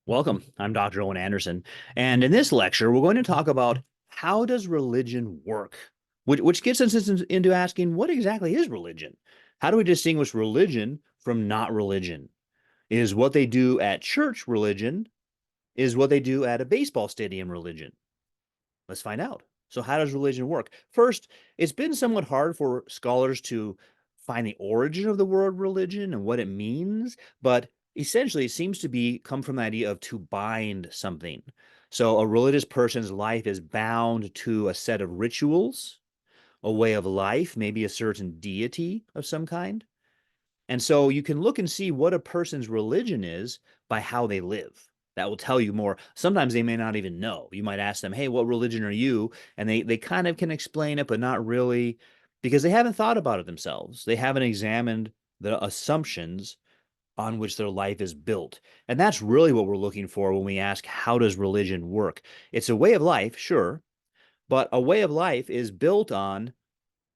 Welcome. I'm Dr. Owen Anderson. And in this lecture, we're going to talk about how does religion work, which gets us into asking what exactly is religion? How do we distinguish religion from not religion? Is what they do at church religion? Is what they do at a baseball stadium religion? Let's find out. So, how does religion work? First, it's been somewhat hard for scholars to find the origin of the word religion and what it means, but essentially it seems to be come from the idea of to bind something. So, a religious person's life is bound to a set of rituals, a way of life, maybe a certain deity of some kind. And so you can look and see what a person's religion is by how they live. That will tell you more. Sometimes they may not even know. You might ask them, "Hey, what religion are you?" And they kind of can explain it, but not really because they haven't thought about it themselves. They haven't examined the assumptions on which their life is built. And that's really what we're looking for when we ask, how does religion work? It's a way of life, sure, but a way of life is built on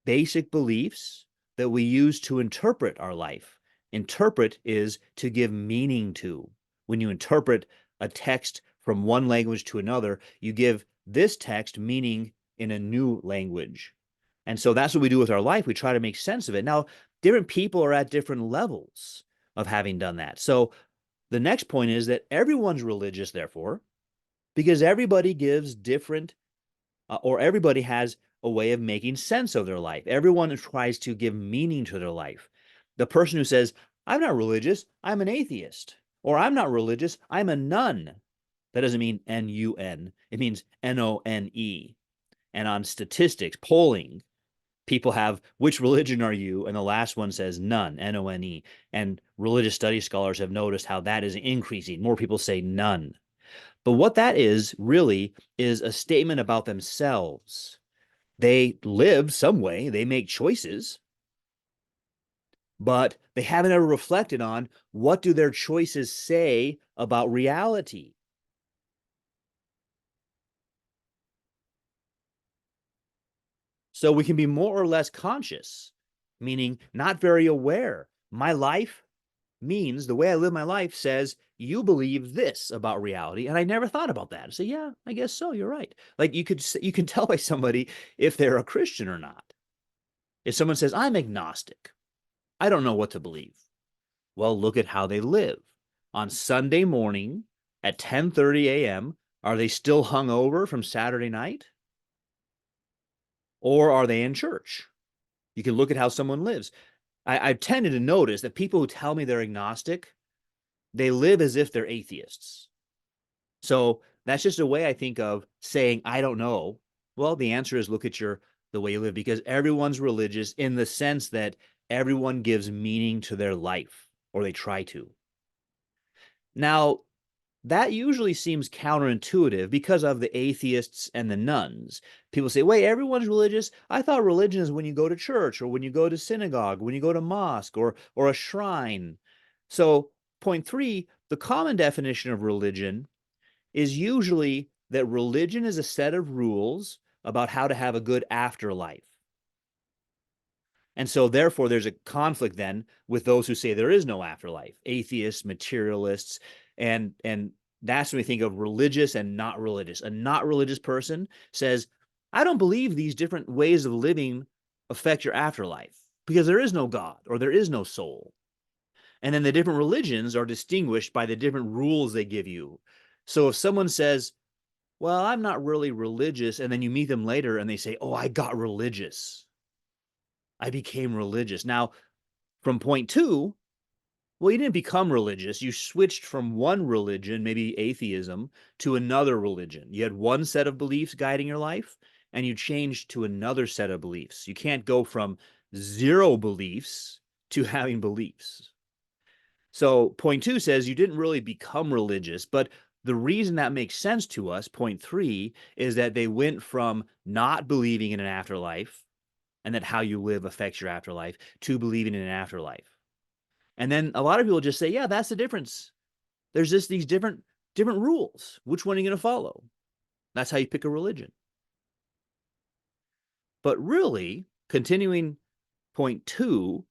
basic beliefs that we use to interpret our life. Interpret is to give meaning to. When you interpret a text from one language to another, you give this text meaning in a new language. And so that's what we do with our life. We try to make sense of it. Now, different people are at different levels of having done that. So the next point is that everyone's religious, therefore, because everybody gives different or everybody has a way of making sense of their life. Everyone tries to give meaning to their life. The person who says, "I'm not religious, I'm an atheist," or "I'm not religious, I'm a nun." That doesn't mean N-U-N, it means N-O-N-E. And on statistics, polling, people have, "Which religion are you?" And the last one says none, N-O-N-E. And religious studies scholars have noticed how that is increasing. More people say none. But what that is really is a statement about themselves. They live some way, they make choices, but they haven't ever reflected on what do their choices say about reality. So we can be more or less conscious, meaning not very aware. My life means the way I live my life says you believe this about reality, and I never thought about that. I say, yeah, I guess so. You're right. Like you can tell by somebody if they're a Christian or not. If someone says I'm agnostic, I don't know what to believe. Well, look at how they live. On Sunday morning at 10:30 a.m., are they still hung over from Saturday night? Or are they in church? You can look at how someone lives. I've tended to notice that people who tell me they're agnostic, they live as if they're atheists. So that's just a way I think of saying, I don't know. Well, the answer is look at the way you live because everyone's religious in the sense that everyone gives meaning to their life, or they try to. Now, that usually seems counterintuitive because of the atheists and the nuns. People say, wait, everyone's religious? I thought religion is when you go to church or when you go to synagogue, when you go to mosque or a shrine. So, point three, the common definition of religion is usually that religion is a set of rules about how to have a good afterlife. And so, therefore, there's a conflict then with those who say there is no afterlife, atheists, materialists, and that's when we think of religious and not religious. A not religious person says, I don't believe these different ways of living affect your afterlife because there is no God or there is no soul. And then the different religions are distinguished by the different rules they give you. So if someone says, well, I'm not really religious, and then you meet them later and they say, oh, I got religious. I became religious. Now, from point two, well, you didn't become religious. You switched from one religion, maybe atheism, to another religion. You had one set of beliefs guiding your life, and you changed to another set of beliefs. You can't go from zero beliefs to having beliefs. So, point two says you didn't really become religious, but the reason that makes sense to us, point three, is that they went from not believing in an afterlife and that how you live affects your afterlife to believing in an afterlife. And then a lot of people just say, yeah, that's the difference. There's just these different rules. Which one are you going to follow? That's how you pick a religion. But really, continuing point two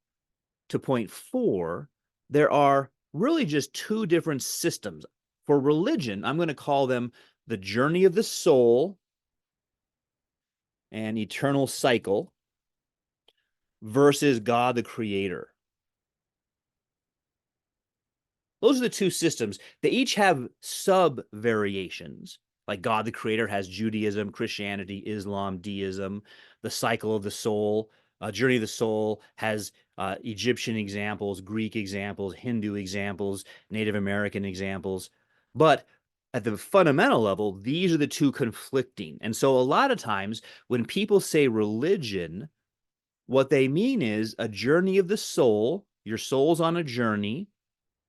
to point four, there are really just two different systems for religion, I'm going to call them the journey of the soul and eternal cycle versus God the creator. Those are the two systems. They each have sub variations. Like God the creator has Judaism, Christianity, Islam, deism. The cycle of the soul, journey of the soul has Egyptian examples, Greek examples, Hindu examples, Native American examples. But at the fundamental level, these are the two conflicting. And so a lot of times when people say religion, what they mean is a journey of the soul. Your soul's on a journey.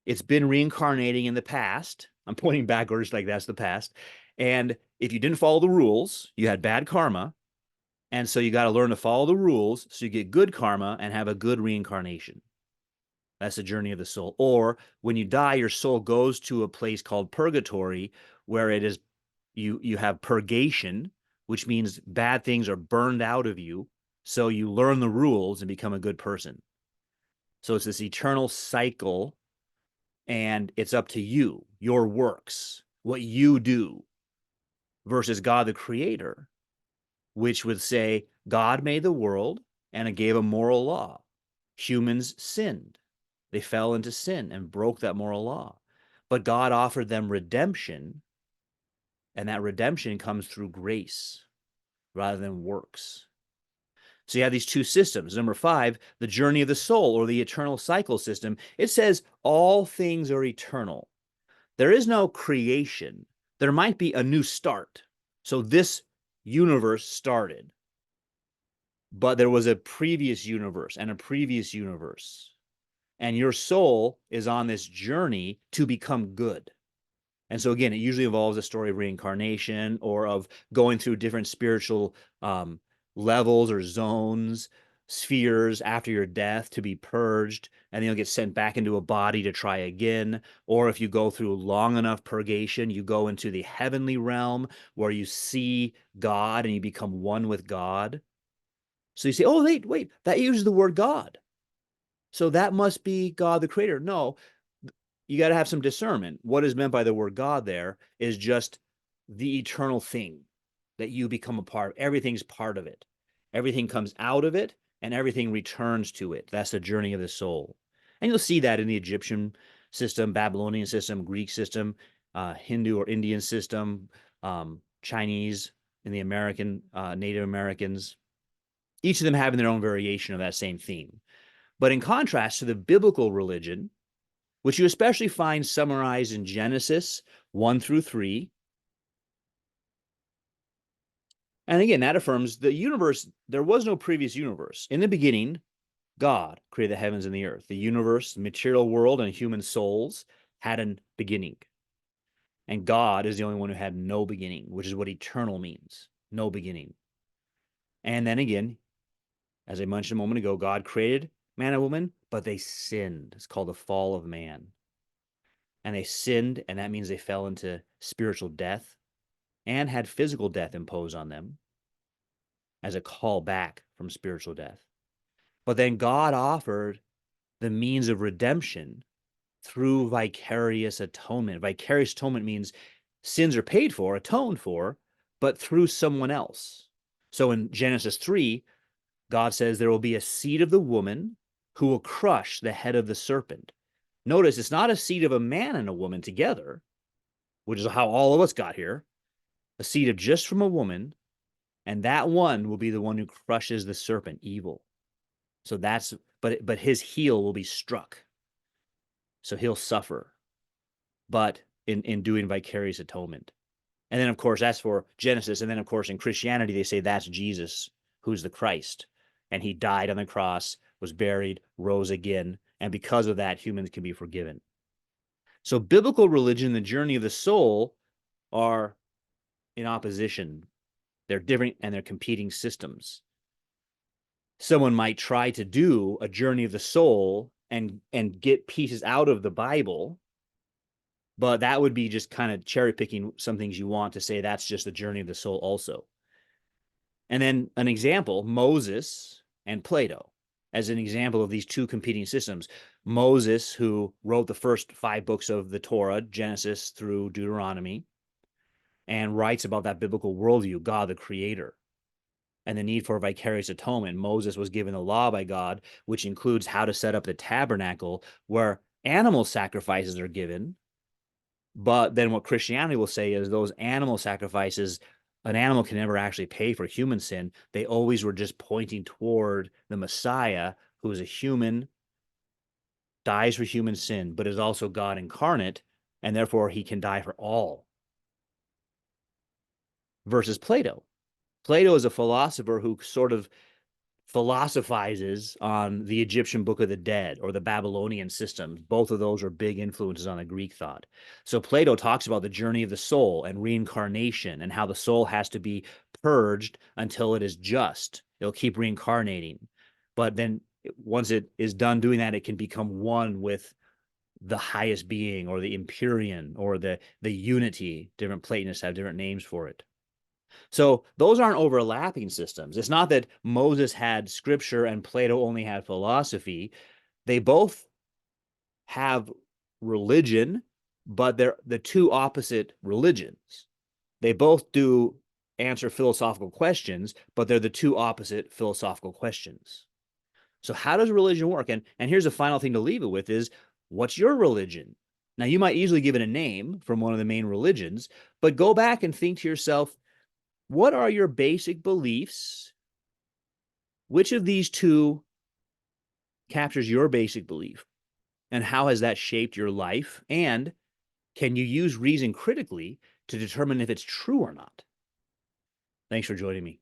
It's been reincarnating in the past. I'm pointing backwards like that's the past. And if you didn't follow the rules, you had bad karma. And so you got to learn to follow the rules so you get good karma and have a good reincarnation. That's the journey of the soul. Or when you die, your soul goes to a place called purgatory, where it is you have purgation, which means bad things are burned out of you. So you learn the rules and become a good person. So it's this eternal cycle, and it's up to you, your works, what you do, versus God the creator, which would say God made the world and it gave a moral law. Humans sinned. They fell into sin and broke that moral law. But God offered them redemption, and that redemption comes through grace rather than works. So you have these two systems. Number 5, the journey of the soul, or the eternal cycle system. It says all things are eternal. There is no creation. There might be a new start. So this universe started, but there was a previous universe and a previous universe. And your soul is on this journey to become good. And so again, it usually involves a story of reincarnation or of going through different spiritual levels or zones, spheres after your death to be purged, and then you'll get sent back into a body to try again. Or if you go through long enough purgation, you go into the heavenly realm where you see God and you become one with God. So you say, oh, wait, that uses the word God. So that must be God the creator. No, you got to have some discernment. What is meant by the word God there is just the eternal thing that you become a part of. Everything's part of it. Everything comes out of it and everything returns to it. That's the journey of the soul. And you'll see that in the Egyptian system, Babylonian system, Greek system, Hindu or Indian system, Chinese, in the American, Native Americans, each of them having their own variation of that same theme. But in contrast to the biblical religion, which you especially find summarized in Genesis 1-3. And again, that affirms the universe, there was no previous universe. In the beginning, God created the heavens and the earth. The universe, the material world, and human souls had a beginning. And God is the only one who had no beginning, which is what eternal means, no beginning. And then again, as I mentioned a moment ago, God created man and woman, but they sinned. It's called the fall of man. And they sinned, and that means they fell into spiritual death and had physical death imposed on them as a call back from spiritual death. But then God offered the means of redemption through vicarious atonement. Vicarious atonement means sins are paid for, atoned for, but through someone else. So in Genesis 3, God says there will be a seed of the woman who will crush the head of the serpent. Notice it's not a seed of a man and a woman together, which is how all of us got here. A seed of just from a woman, and that one will be the one who crushes the serpent, evil. So that's, but his heel will be struck. So he'll suffer, but in doing vicarious atonement. And then, of course, that's for Genesis. And then, of course, in Christianity, they say that's Jesus, who's the Christ. And he died on the cross, was buried, rose again. And because of that, humans can be forgiven. So biblical religion, the journey of the soul, are in opposition. They're different and they're competing systems. Someone might try to do a journey of the soul and get pieces out of the Bible, but that would be just kind of cherry picking some things you want to say that's just the journey of the soul also. And then an example, Moses and Plato. as an example of these two competing systems. Moses, who wrote the first 5 books of the Torah, Genesis through Deuteronomy, and writes about that biblical worldview, God the creator, and the need for vicarious atonement. Moses was given the law by God, which includes how to set up the tabernacle where animal sacrifices are given. But then what Christianity will say is those animal sacrifices, an animal can never actually pay for human sin. They always were just pointing toward the Messiah, who is a human, dies for human sin, but is also God incarnate, and therefore he can die for all. Versus Plato. Plato is a philosopher who sort of philosophizes on the Egyptian Book of the Dead or the Babylonian systems. Both of those are big influences on the Greek thought. So Plato talks about the journey of the soul and reincarnation and how the soul has to be purged until it is just. It'll keep reincarnating. But then once it is done doing that, it can become one with the highest being or the Empyrean or the unity. Different Platonists have different names for it. So those aren't overlapping systems. It's not that Moses had scripture and Plato only had philosophy. They both have religion, but they're the two opposite religions. They both do answer philosophical questions, but they're the two opposite philosophical questions. So how does religion work? And here's the final thing to leave it with is, what's your religion? Now, you might easily give it a name from one of the main religions, but go back and think to yourself, what are your basic beliefs? Which of these two captures your basic belief? And how has that shaped your life? And can you use reason critically to determine if it's true or not? Thanks for joining me.